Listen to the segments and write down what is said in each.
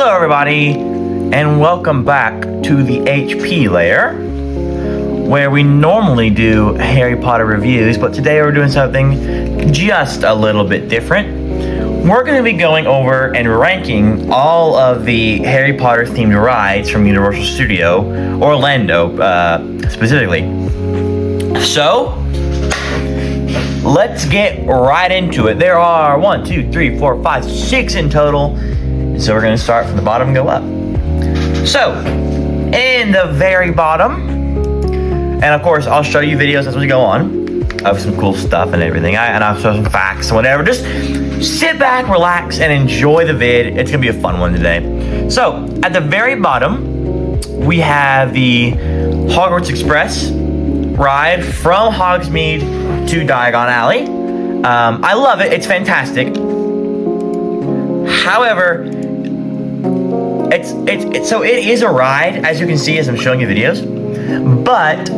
Hello everybody, and welcome back to the HP layer, where we normally do Harry Potter reviews, but today we're doing something just a little bit different. We're going to be going over and ranking all of the Harry Potter themed rides from Universal Studio, Orlando specifically. So, let's get right into it. There are 1, 2, 3, 4, 5, 6 in total. So we're going to start from the bottom and go up. So, in the very bottom, and of course I'll show you videos as we go on of some cool stuff and everything, and I'll show some facts and whatever. Just sit back, relax, and enjoy the vid. It's going to be a fun one today. So, at the very bottom, we have the Hogwarts Express ride from Hogsmeade to Diagon Alley. I love it. It's fantastic. However, so it is a ride, as you can see as I'm showing you videos, but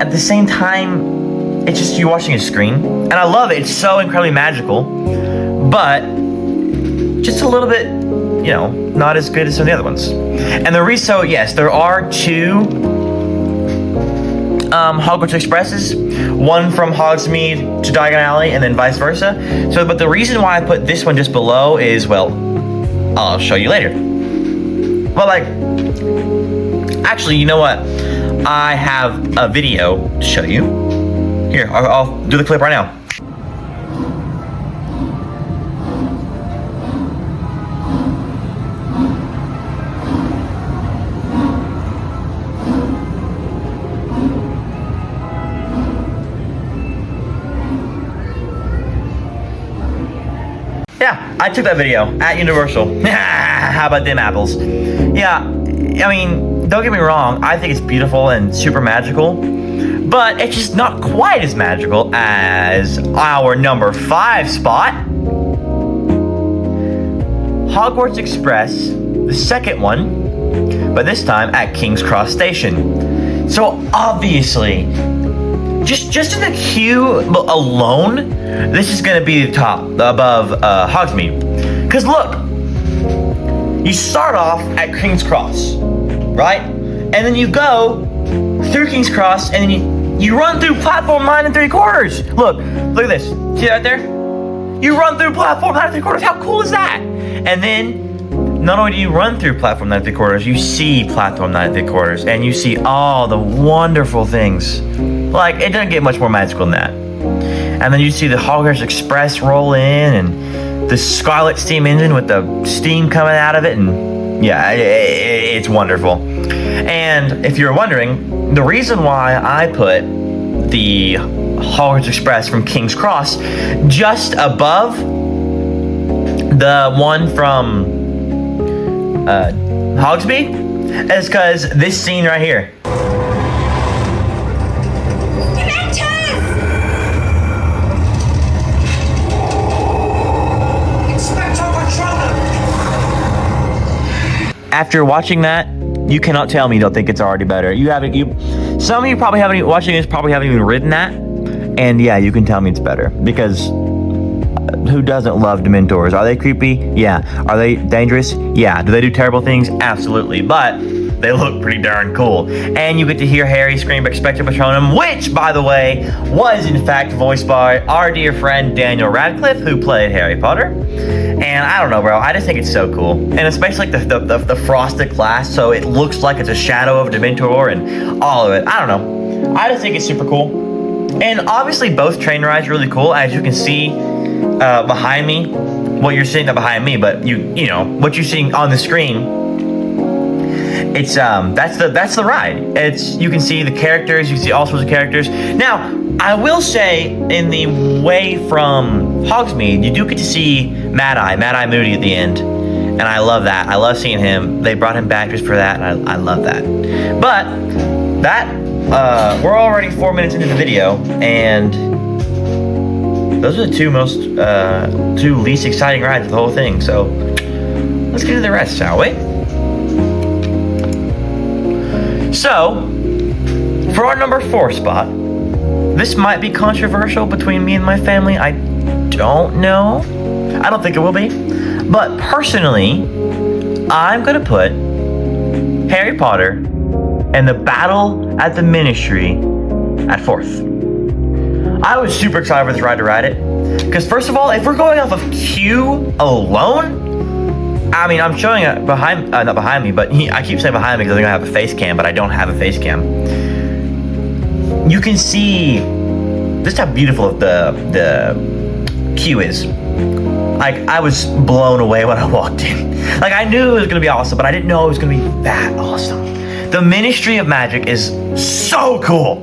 at the same time, it's just you watching a screen, and I love it. It's so incredibly magical, but just a little bit, not as good as some of the other ones. And yes, there are two Hogwarts Expresses, one from Hogsmeade to Diagon Alley, and then vice versa. So, but the reason why I put this one just below is, well, I'll show you later. Well, actually, you know what? I have a video to show you. Here, I'll do the clip right now. Yeah, I took that video at Universal. How about them apples? Yeah, I mean, don't get me wrong, I think it's beautiful and super magical, but it's just not quite as magical as our number 5 spot, Hogwarts Express, the second one, but this time at King's Cross Station. So obviously, just in the queue alone, this is going to be the top, above Hogsmeade. Because look, you start off at King's Cross, right? And then you go through King's Cross, and then you run through platform 9 3/4. Look at this. See that there? You run through platform 9 3/4. How cool is that? And then, not only do you run through platform 9 3/4, you see platform 9 3/4, and you see all the wonderful things. Like, it doesn't get much more magical than that. And then you see the Hogwarts Express roll in, and the Scarlet Steam Engine with the steam coming out of it, and yeah, it's wonderful. And if you're wondering, the reason why I put the Hogwarts Express from King's Cross just above the one from Hogsmeade is because this scene right here. After watching that, you cannot tell me you don't think it's already better. Some of you probably haven't even watching this probably haven't even ridden that, and yeah, you can tell me it's better because who doesn't love Dementors? Are they creepy? Yeah. Are they dangerous? Yeah. Do they do terrible things? Absolutely. But they look pretty darn cool, and you get to hear Harry scream Expecto Patronum, which, by the way, was in fact voiced by our dear friend Daniel Radcliffe, who played Harry Potter. And I don't know, bro. I just think it's so cool, and especially like the frosted glass, so it looks like it's a shadow of Dementor and all of it. I don't know. I just think it's super cool, and obviously both train rides are really cool, as you can see behind me. Well, you're seeing that behind me, but you know what you're seeing on the screen. It's that's the ride. You can see the characters, you can see all sorts of characters. Now, I will say, in the way from Hogsmeade, you do get to see Mad Eye Moody at the end, and I love that. I love seeing him. They brought him back just for that, and I love that. But that we're already 4 minutes into the video, and those are the two least exciting rides of the whole thing. So let's get to the rest, shall we? So, for our number 4 spot, this might be controversial between me and my family. I don't know. I don't think it will be. But personally, I'm gonna put Harry Potter and the Battle at the Ministry at 4th. I was super excited for this ride to ride it. Because first of all, if we're going off of queue alone, I mean, I'm showing it behind, not behind me, but I keep saying behind me because I think I have a face cam, but I don't have a face cam. You can see just how beautiful the queue is. Like, I was blown away when I walked in. Like, I knew it was gonna be awesome, but I didn't know it was gonna be that awesome. The Ministry of Magic is so cool.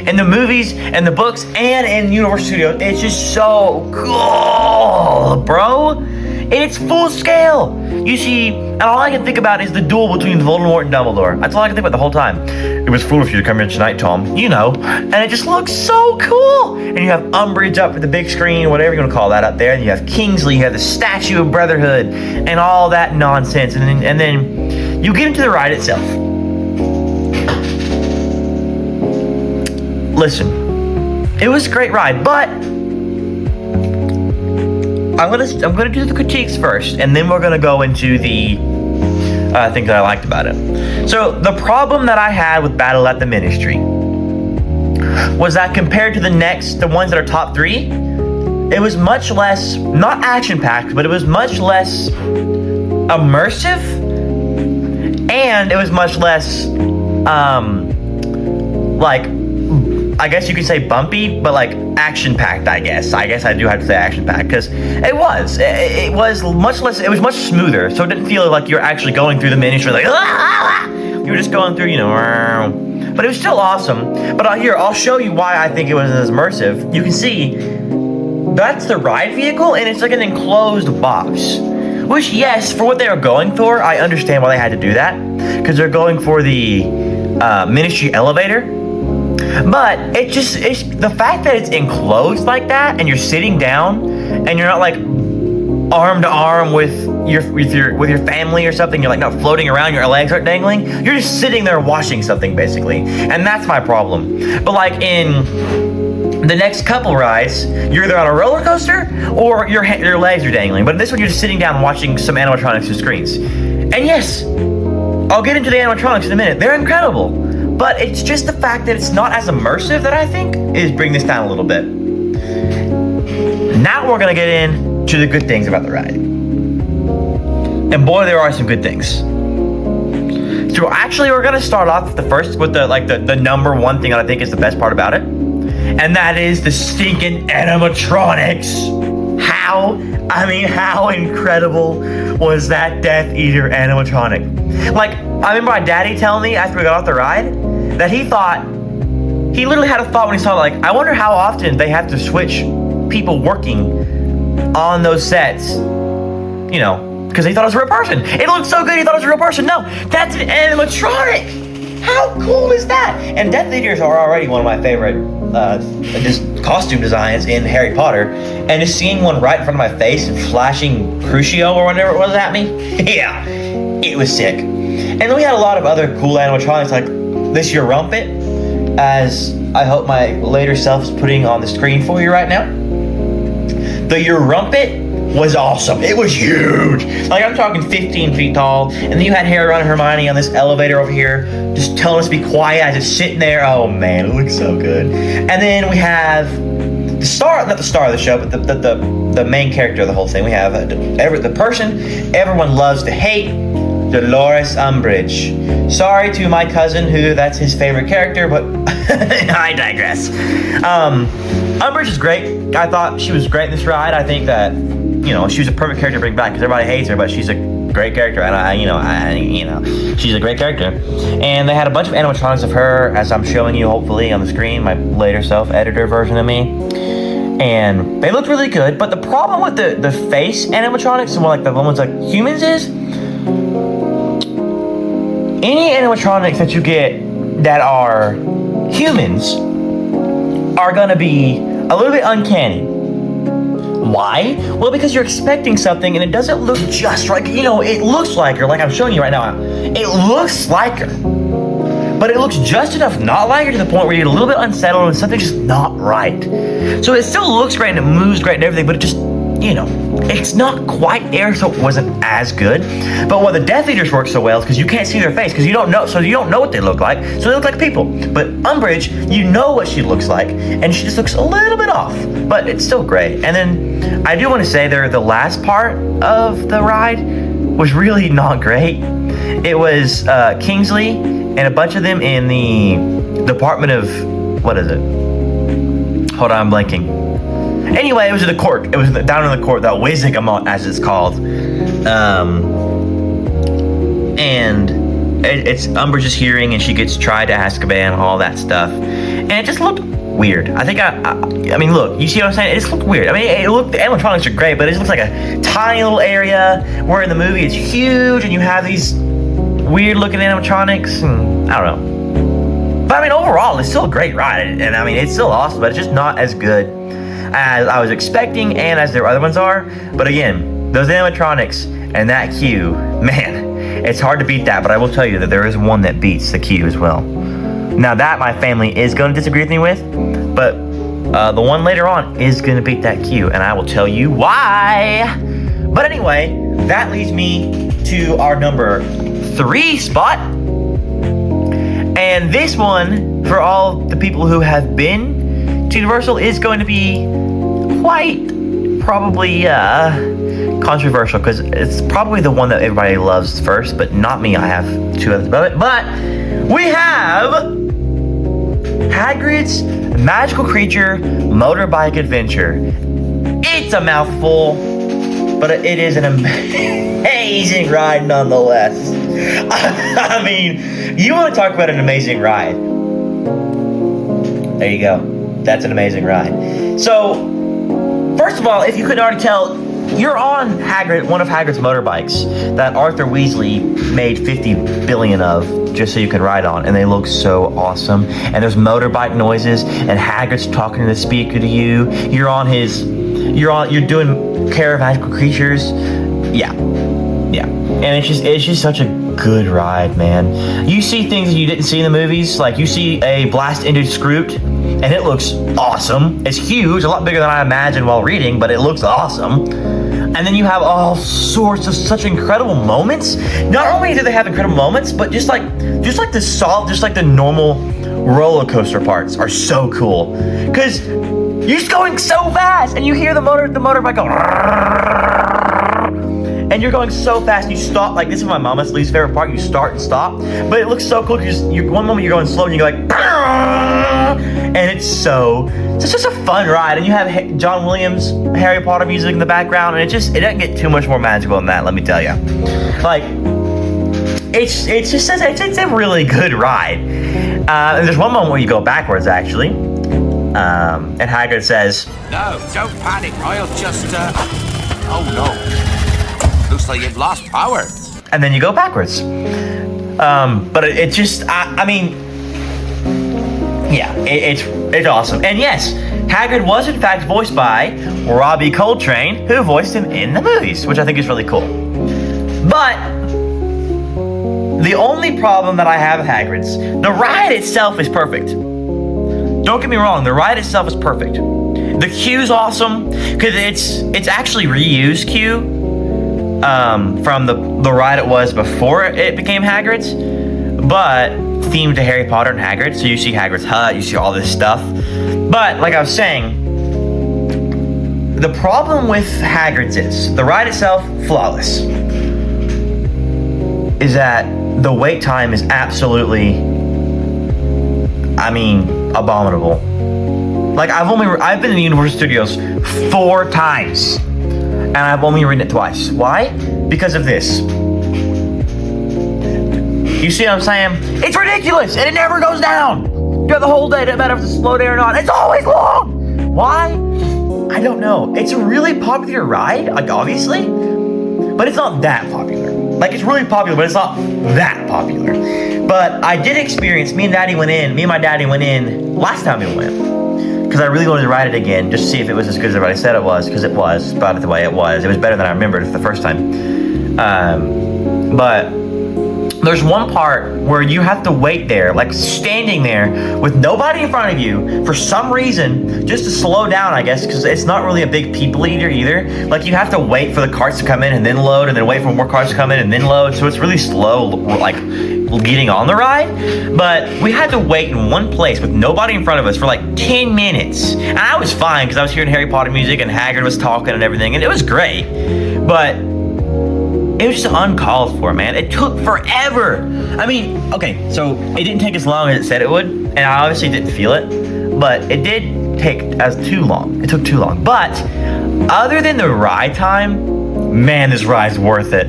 In the movies and the books and in Universal Studios, it's just so cool, bro. It's full scale. You see, and all I can think about is the duel between Voldemort and Dumbledore. That's all I can think about the whole time. It was foolish of you to come here tonight, Tom. You know. And it just looks so cool. And you have Umbridge up at the big screen, whatever you want to call that up there. And you have Kingsley, you have the Statue of Brotherhood, and all that nonsense. And then you get into the ride itself. Listen, it was a great ride, but I'm gonna do the critiques first, and then we're gonna go into the things that I liked about it. So the problem that I had with Battle at the Ministry was that compared to the ones that are top 3, it was much less, not action-packed, but it was much less immersive, and it was much less like, I guess you could say bumpy, but like action-packed, I guess. I do have to say action-packed, because it was much less, it was much smoother, so it didn't feel like you're actually going through the Ministry like, you were just going through, but it was still awesome. But here, I'll show you why I think it wasn't as immersive. You can see, that's the ride vehicle, and it's like an enclosed box. Which, yes, for what they were going for, I understand why they had to do that, because they're going for the Ministry elevator. But it's the fact that it's enclosed like that, and you're sitting down, and you're not like arm to arm with your family or something. You're like not floating around, your legs aren't dangling. You're just sitting there watching something, basically, and that's my problem. But like in the next couple rides, you're either on a roller coaster or your legs are dangling. But in this one, you're just sitting down watching some animatronics through screens. And yes, I'll get into the animatronics in a minute. They're incredible. But it's just the fact that it's not as immersive that I think is bringing this down a little bit. Now we're gonna get into the good things about the ride. And boy, there are some good things. So actually, we're gonna start off with the number one thing that I think is the best part about it. And that is the stinking animatronics. How incredible was that Death Eater animatronic? Like, I remember my daddy telling me after we got off the ride that he literally had a thought when he saw it, like, I wonder how often they have to switch people working on those sets, because he thought it was a real person. It looked so good, he thought it was a real person. No, that's an animatronic. How cool is that? And Death Eaters are already one of my favorite costume designs in Harry Potter, and just seeing one right in front of my face and flashing Crucio or whatever it was at me, yeah, it was sick. And then we had a lot of other cool animatronics, like this Rumpet, as I hope my later self is putting on the screen for you right now. The Rumpet was awesome. It was huge. Like, I'm talking 15 feet tall. And then you had Harry, Ron, and Hermione on this elevator over here, just telling us to be quiet as it's sitting there. Oh man, it looks so good. And then we have the star, not the star of the show, but the main character of the whole thing. We have the person everyone loves to hate, Dolores Umbridge. Sorry to my cousin, who that's his favorite character, but I digress. Umbridge is great. I thought she was great in this ride. I think that, she was a perfect character to bring back, because everybody hates her, but she's a great character, and she's a great character. And they had a bunch of animatronics of her, as I'm showing you hopefully on the screen, my later self-editor version of me. And they looked really good, but the problem with the face animatronics, and more like the ones like humans, is any animatronics that you get that are humans are gonna be a little bit uncanny. Why? Well, because you're expecting something and it doesn't look just right. It looks like her, like I'm showing you right now. It looks like her, but it looks just enough not like her to the point where you get a little bit unsettled and something's just not right. So it still looks great and it moves great and everything, but you know, it's not quite air, so it wasn't as good. But what the Death Eaters work so well is because you can't see their face, because you don't know, so you don't know what they look like. So they look like people. But Umbridge, you know what she looks like, and she just looks a little bit off. But it's still great. And then I do want to say the last part of the ride was really not great. It was Kingsley and a bunch of them in the Department of, what is it? Hold on, I'm blanking. Anyway, it was in the court. It was down in the court, the Wizigamot, as it's called. And it's Umbridge's hearing, and she gets tried to Azkaban and all that stuff. And it just looked weird. I think I mean, look, you see what I'm saying? It just looked weird. I mean, the animatronics are great, but it just looks like a tiny little area, where in the movie it's huge, and you have these weird looking animatronics, and I don't know. But I mean, overall, it's still a great ride, and I mean, it's still awesome, but it's just not as good as I was expecting, and as their other ones are. But again, those animatronics and that queue, man, it's hard to beat that. But I will tell you that there is one that beats the queue as well. Now that my family is going to disagree with me with, but the one later on is going to beat that queue, and I will tell you why. But anyway, that leads me to our number 3 spot. And this one, for all the people who have been to Universal, is going to be quite probably controversial, because it's probably the one that everybody loves first, but not me. I have 2 others above it. But we have Hagrid's Magical Creature Motorbike Adventure. It's a mouthful, but it is an amazing ride nonetheless. I mean, you want to talk about an amazing ride. There you go. That's an amazing ride. So, first of all, if you couldn't already tell, you're on one of Hagrid's motorbikes that Arthur Weasley made 50 billion of, just so you can ride on, and they look so awesome. And there's motorbike noises, and Hagrid's talking to the speaker to you. You're doing Care of Magical Creatures. Yeah. And it's just such a good ride, man. You see things that you didn't see in the movies, like you see a blast-ended Scroot, and it looks awesome. It's huge, a lot bigger than I imagined while reading, but it looks awesome. And then you have all sorts of such incredible moments. Not only do they have incredible moments, but just like the normal roller coaster parts are so cool. Because you're just going so fast, and you hear the motorbike go, and you're going so fast, and you stop. Like, this is my mama's least favorite part. You start and stop, but it looks so cool because one moment you're going slow, and you're like, and it's just a fun ride. And you have John Williams, Harry Potter music in the background, and it doesn't get too much more magical than that. Let me tell you, like, it's a really good ride. And there's one moment where you go backwards, actually, and Hagrid says, "No, don't panic. I'll just oh no. Looks like you've lost power." And then you go backwards. But it just, I mean, yeah, it's awesome. And yes, Hagrid was in fact voiced by Robbie Coltrane, who voiced him in the movies, which I think is really cool. But the only problem that I have with Hagrid's, the ride itself is perfect. Don't get me wrong, the ride itself is perfect. The queue's awesome, because it's actually reused queue from the ride it was before it became Hagrid's, but themed to Harry Potter and Hagrid. So you see Hagrid's hut, you see all this stuff. But like I was saying, the problem with Hagrid's is the ride itself, flawless, is that the wait time is absolutely, I mean, abominable. Like, I've been in the Universal Studios 4 times, and I've only ridden it twice. Why? Because of this. You see what I'm saying? It's ridiculous, and it never goes down. You have the whole day, it doesn't matter if it's slow day or not. It's always long. Why? I don't know. It's a really popular ride, like, obviously, but it's not that popular. Like, it's really popular, but it's not that popular. But I did experience, me and my daddy went in last time we went, because I really wanted to ride it again, just to see if it was as good as everybody said it was, because it was, by the way, it was better than I remembered the first time. But there's one part where you have to wait there, like standing there with nobody in front of you for some reason, just to slow down, I guess, because it's not really a big people eater either. Like, you have to wait for the carts to come in and then load, and then wait for more carts to come in and then load. So it's really slow, like, getting on the ride. But we had to wait in one place with nobody in front of us for like 10 minutes. And I was fine because I was hearing Harry Potter music and Hagrid was talking and everything, and it was great. But it was just uncalled for, man. It took forever. I mean, okay, so it didn't take as long as it said it would, and I obviously didn't feel it, but it did take as too long. It took too long. But other than the ride time, man, this ride's worth it.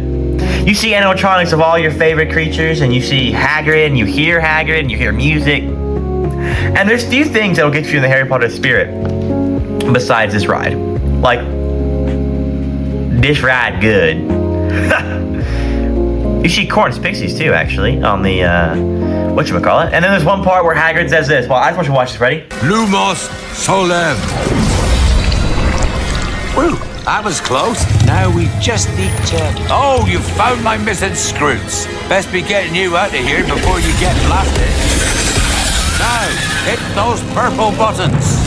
You see animatronics of all your favorite creatures, and you see Hagrid, and you hear Hagrid, and you hear music. And there's few things that'll get you in the Harry Potter spirit besides this ride. Like, this ride good. You see Corn's Pixies too, actually, on the, whatchamacallit. And then there's one part where Hagrid says this. Well, I just want you to watch this. Ready? Lumos Solem. Woo, that was close. Now we just need to... Oh, you found my missing screws. Best be getting you out of here before you get blasted. Now, hit those purple buttons.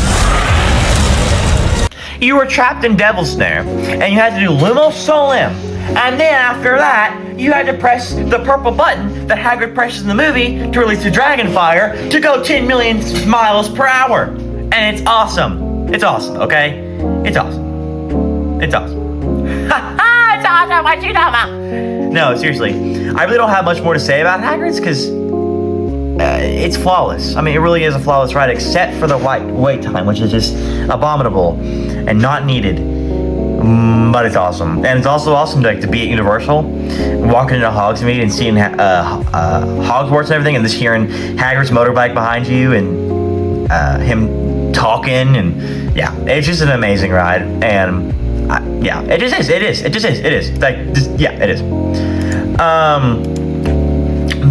You were trapped in Devil's Snare, and you had to do Lumos Solem. And then after that, you had to press the purple button that Hagrid presses in the movie to release the dragon fire to go 10 million miles per hour. And it's awesome. It's awesome, okay? It's awesome. It's awesome. Ha ha! It's awesome! What you talking about? No, seriously. I really don't have much more to say about Hagrid's because it's flawless. I mean, it really is a flawless ride, except for the wait time, which is just abominable and not needed. But it's awesome. And it's also awesome to be at Universal, walking into Hogsmeade and seeing Hogwarts and everything, and just hearing Hagrid's motorbike behind you and him talking, and yeah, it's just an amazing ride. And yeah, it just is. It is. It just is. It is. Like, yeah, it is.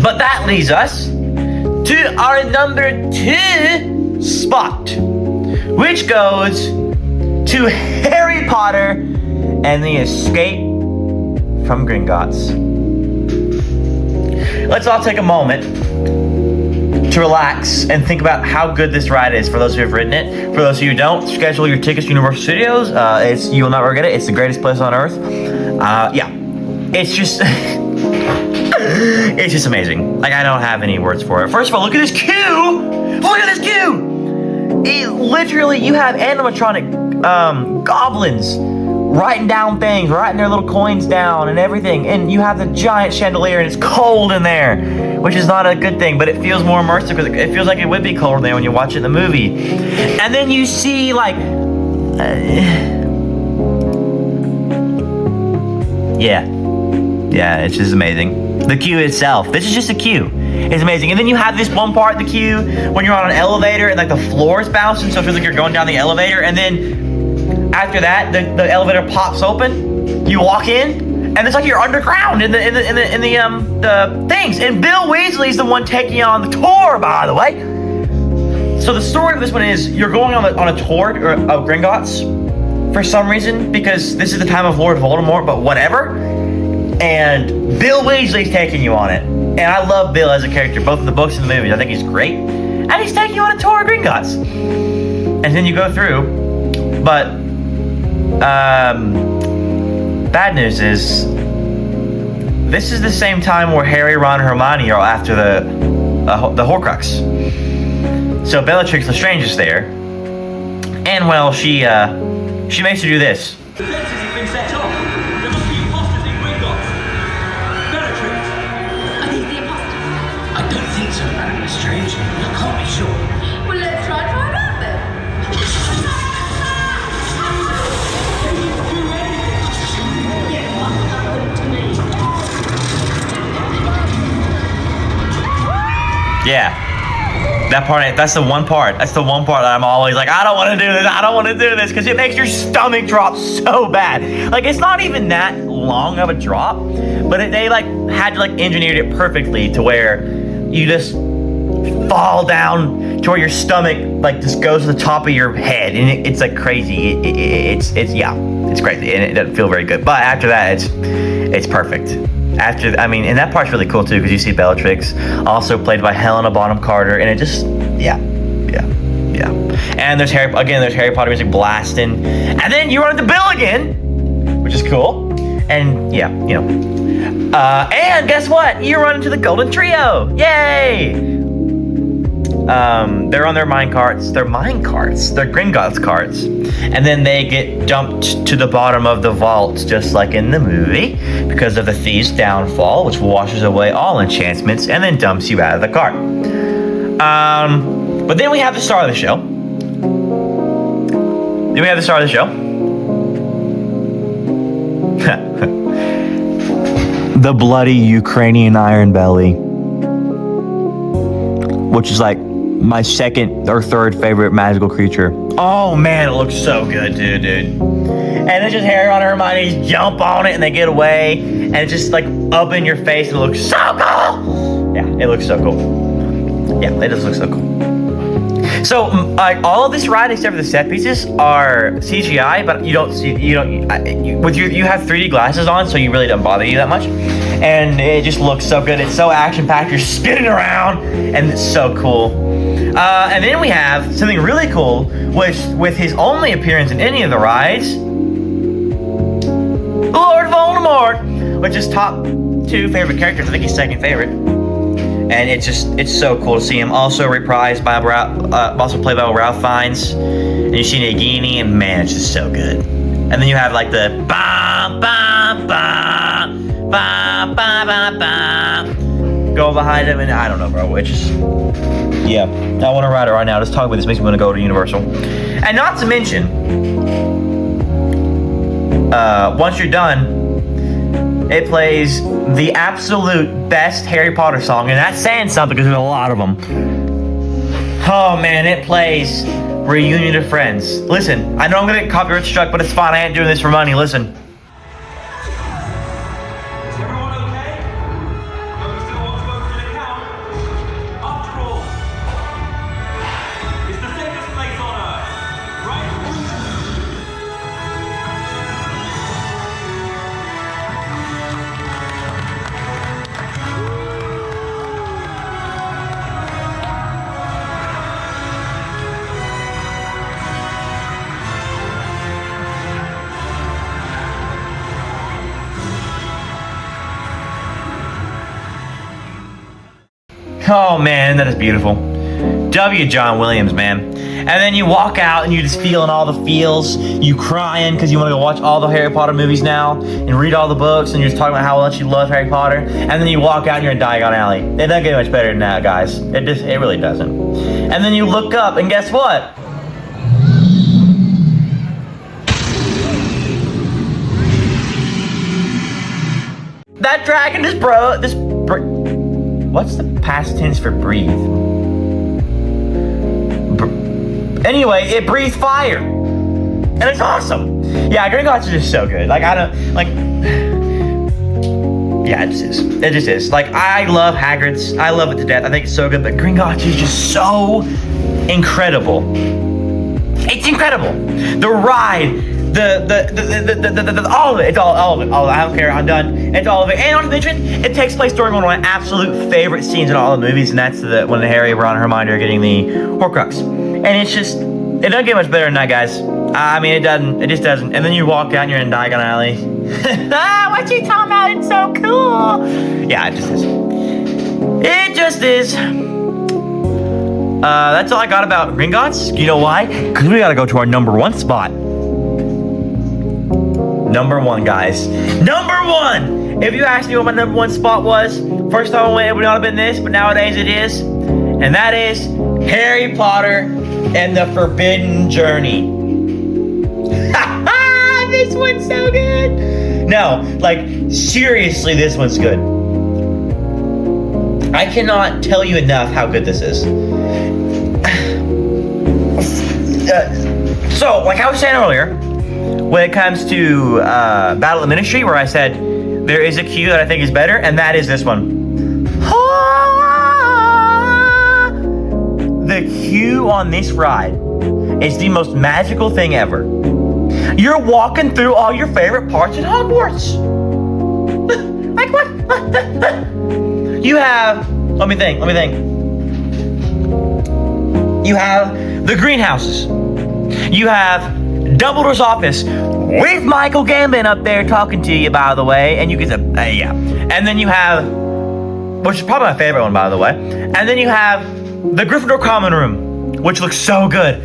But that leads us to our number 2 spot, which goes to Harry Potter and the Escape from Gringotts. Let's all take a moment to relax and think about how good this ride is for those who have ridden it. For those of you who don't, schedule your tickets to Universal Studios. You will not regret it. It's the greatest place on earth. Yeah, it's just... it's just amazing. Like, I don't have any words for it. First of all, look at this queue! Look at this queue! Literally, you have animatronic goblins writing down things, writing their little coins down and everything. And you have the giant chandelier, and it's cold in there, which is not a good thing, but it feels more immersive because it feels like it would be cold in there when you watch it in the movie. And then you see, like... Yeah, it's just amazing. The queue itself. This is just a queue. It's amazing. And then you have this one part of the queue when you're on an elevator and like the floor is bouncing, so it feels like you're going down the elevator. And then after that, the elevator pops open. You walk in, and it's like you're underground in the things. And Bill Weasley's the one taking you on the tour, by the way. So the story of this one is you're going on a tour of Gringotts for some reason, because this is the time of Lord Voldemort, but whatever. And Bill Weasley's taking you on it. And I love Bill as a character, both in the books and the movies. I think he's great. And he's taking you on a tour of Gringotts. And then you go through. But, bad news is, this is the same time where Harry, Ron, and Hermione are after the Horcrux. So Bellatrix Lestrange is there. And, well, she makes you do this. The fences have been set off. There must be imposters in Gringotts. Bellatrix. Are these the imposters? I don't think so, Madam Lestrange. I can't be sure. Well, let's try and find out then. Yeah. That part, that's the one part that I'm always like, I don't want to do this, because it makes your stomach drop so bad. Like, it's not even that long of a drop, but they like had to like engineered it perfectly to where you just fall down to where your stomach like just goes to the top of your head, and it's like crazy. It's crazy, and it doesn't feel very good. But after that, It's perfect. And that part's really cool too because you see Bellatrix, also played by Helena Bonham Carter, and it just, yeah. And there's Harry Potter music blasting, and then you run into Bill again, which is cool, and yeah, and guess what? You run into the Golden Trio, yay! They're on their Gringotts carts, and then they get dumped to the bottom of the vault, just like in the movie, because of the thieves' downfall, which washes away all enchantments and then dumps you out of the cart. But then we have the star of the show. The bloody Ukrainian Iron Belly, which is like my second or third favorite magical creature. Oh man, it looks so good, dude. And it's just Harry and Hermione jump on it and they get away, and it's just like up in your face, and it looks so cool. Yeah, it looks so cool. Yeah, it just looks so cool. So, all of this ride except for the set pieces are CGI, but you have 3D glasses on, so you really don't bother you that much. And it just looks so good. It's so action-packed. You're spinning around, and it's so cool. And then we have something really cool, which with his only appearance in any of the rides, Lord Voldemort, which is top 2 favorite characters. I think he's second favorite. And it's so cool to see him also reprised by also played by Ralph Fiennes. And you see Nagini, and man, it's just so good. And then you have like the ba ba ba ba ba ba ba go behind him, and I don't know, bro. It's just, yeah. I want to ride it right now. Just talking about this makes me want to go to Universal. And not to mention, once you're done, it plays the absolute best Harry Potter song, and that's saying something because there's a lot of them. Oh man, it plays Reunion of Friends. Listen, I know I'm gonna get copyright struck, but it's fine. I ain't doing this for money. Listen. Is everyone okay? No, we still want to go through the count. After all, it's the safest place on Earth, right? Oh man, that is beautiful. W. John Williams, man. And then you walk out and you're just feeling all the feels. You crying because you want to go watch all the Harry Potter movies now and read all the books, and you're just talking about how much you love Harry Potter. And then you walk out and you're in Diagon Alley. It doesn't get much better than that, guys. It really doesn't. And then you look up and guess what? That dragon is what's the past tense for breathe? Anyway, it breathes fire. And it's awesome. Yeah, Gringotts is just so good. Yeah, it just is. Like, I love Hagrid's. I love it to death. I think it's so good, but Gringotts is just so incredible. It's incredible. The ride, the all of it. It's all of it. I don't care. I'm done. It's all of it. And not to mention, it takes place during one of my absolute favorite scenes in all the movies, and that's when Harry, Ron, and Hermione are getting the Horcrux. And it doesn't get much better than that, guys. I mean, it doesn't. It just doesn't. And then you walk out and you're in Diagon Alley. What you talking about? It's so cool. Yeah, it just is. It just is. That's all I got about Gringotts. You know why? Because we gotta go to our number 1 spot. Number 1, guys. Number 1! If you asked me what my number 1 spot was, first time I went, it would not have been this, but nowadays it is. And that is Harry Potter and the Forbidden Journey. This one's so good! No, like, seriously, this one's good. I cannot tell you enough how good this is. So, like I was saying earlier, when it comes to Battle of the Ministry, where I said there is a queue that I think is better, and that is this one. The queue on this ride is the most magical thing ever. You're walking through all your favorite parts at Hogwarts. Like what? You have, let me think. You have the greenhouses. You have Dumbledore's office with Michael Gambon up there talking to you, by the way. And you get to, yeah. And then you have, which is probably my favorite one, by the way. And then you have the Gryffindor Common Room, which looks so good.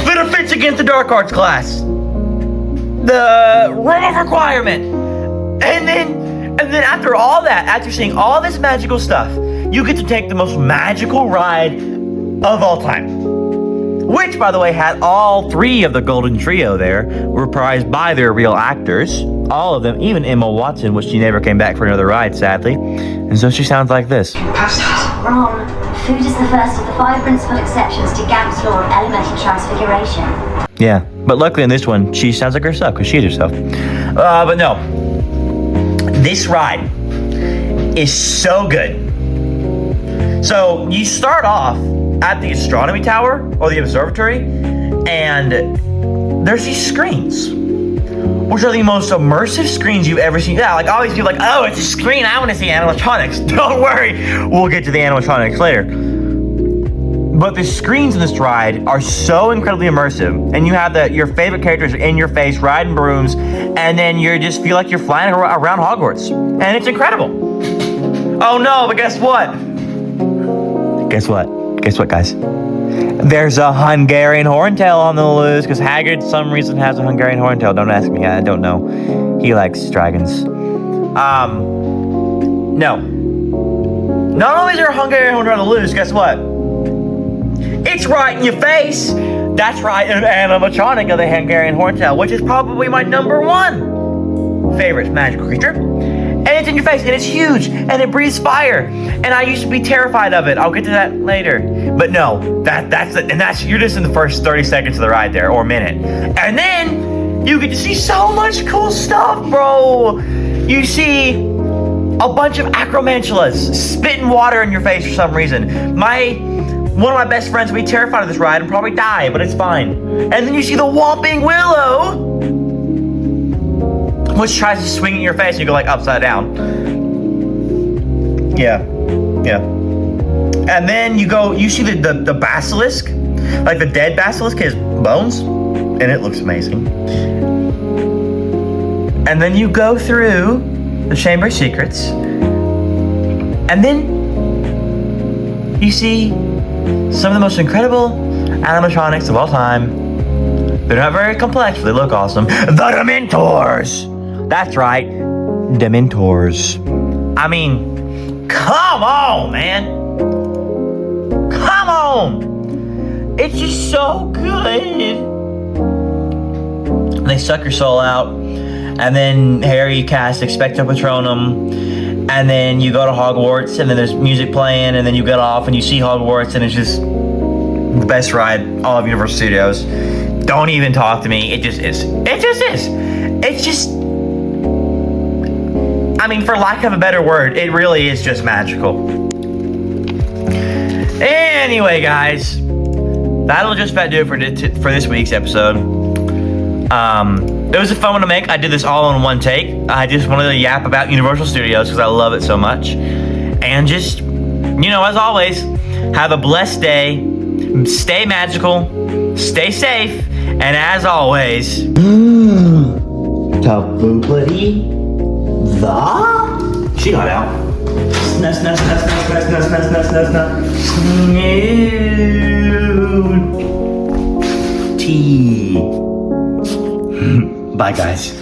The Defense Against the Dark Arts class. The Room of Requirement. And then after all that, after seeing all this magical stuff, you get to take the most magical ride of all time. Which, by the way, had all 3 of the Golden Trio there, reprised by their real actors. All of them, even Emma Watson, which she never came back for another ride, sadly. And so she sounds like this. Ron, food is the first of the 5 principal exceptions to Gamp's law of elemental transfiguration. Yeah, but luckily in this one, she sounds like herself, because she is herself. But no. This ride is so good. So, you start off at the astronomy tower, or the observatory, and there's these screens, which are the most immersive screens you've ever seen. Yeah, like always people like, oh, it's a screen, I want to see animatronics. Don't worry, we'll get to the animatronics later. But the screens in this ride are so incredibly immersive, and you have your favorite characters in your face, riding brooms, and then you just feel like you're flying around Hogwarts, and it's incredible. Oh no, but guess what? Guess what, guys? There's a Hungarian horntail on the loose, because Hagrid, for some reason, has a Hungarian horntail. Don't ask me, I don't know. He likes dragons. No. Not only is there a Hungarian horntail on the loose, guess what? It's right in your face. That's right, an animatronic of the Hungarian horntail, which is probably my #1 favorite magical creature. And it's in your face, and it's huge, and it breathes fire. And I used to be terrified of it. I'll get to that later. But no, you're just in the first 30 seconds of the ride there, or minute. And then you get to see so much cool stuff, bro. You see a bunch of acromantulas spitting water in your face for some reason. One of my best friends will be terrified of this ride and probably die, but it's fine. And then you see the Whomping Willow, which tries to swing in your face and you go like upside down. Yeah. And then you see the basilisk, like the dead basilisk, his bones, and it looks amazing. And then you go through the Chamber of Secrets, and then you see some of the most incredible animatronics of all time. They're not very complex, but they look awesome. The Dementors! That's right, Dementors. I mean, come on, man. Come on. It's just so good. They suck your soul out, and then Harry casts Expecto Patronum, and then you go to Hogwarts, and then there's music playing, and then you get off and you see Hogwarts, and it's just the best ride all of Universal Studios. Don't even talk to me. It just is. It's just, I mean, for lack of a better word, it really is just magical. Anyway, guys, that'll just about do it for this week's episode. It was a fun one to make. I did this all in one take. I just wanted to yap about Universal Studios because I love it so much. And just, as always, have a blessed day. Stay magical. Stay safe. And as always, Taboopity the? She got out. Tea. Bye, guys.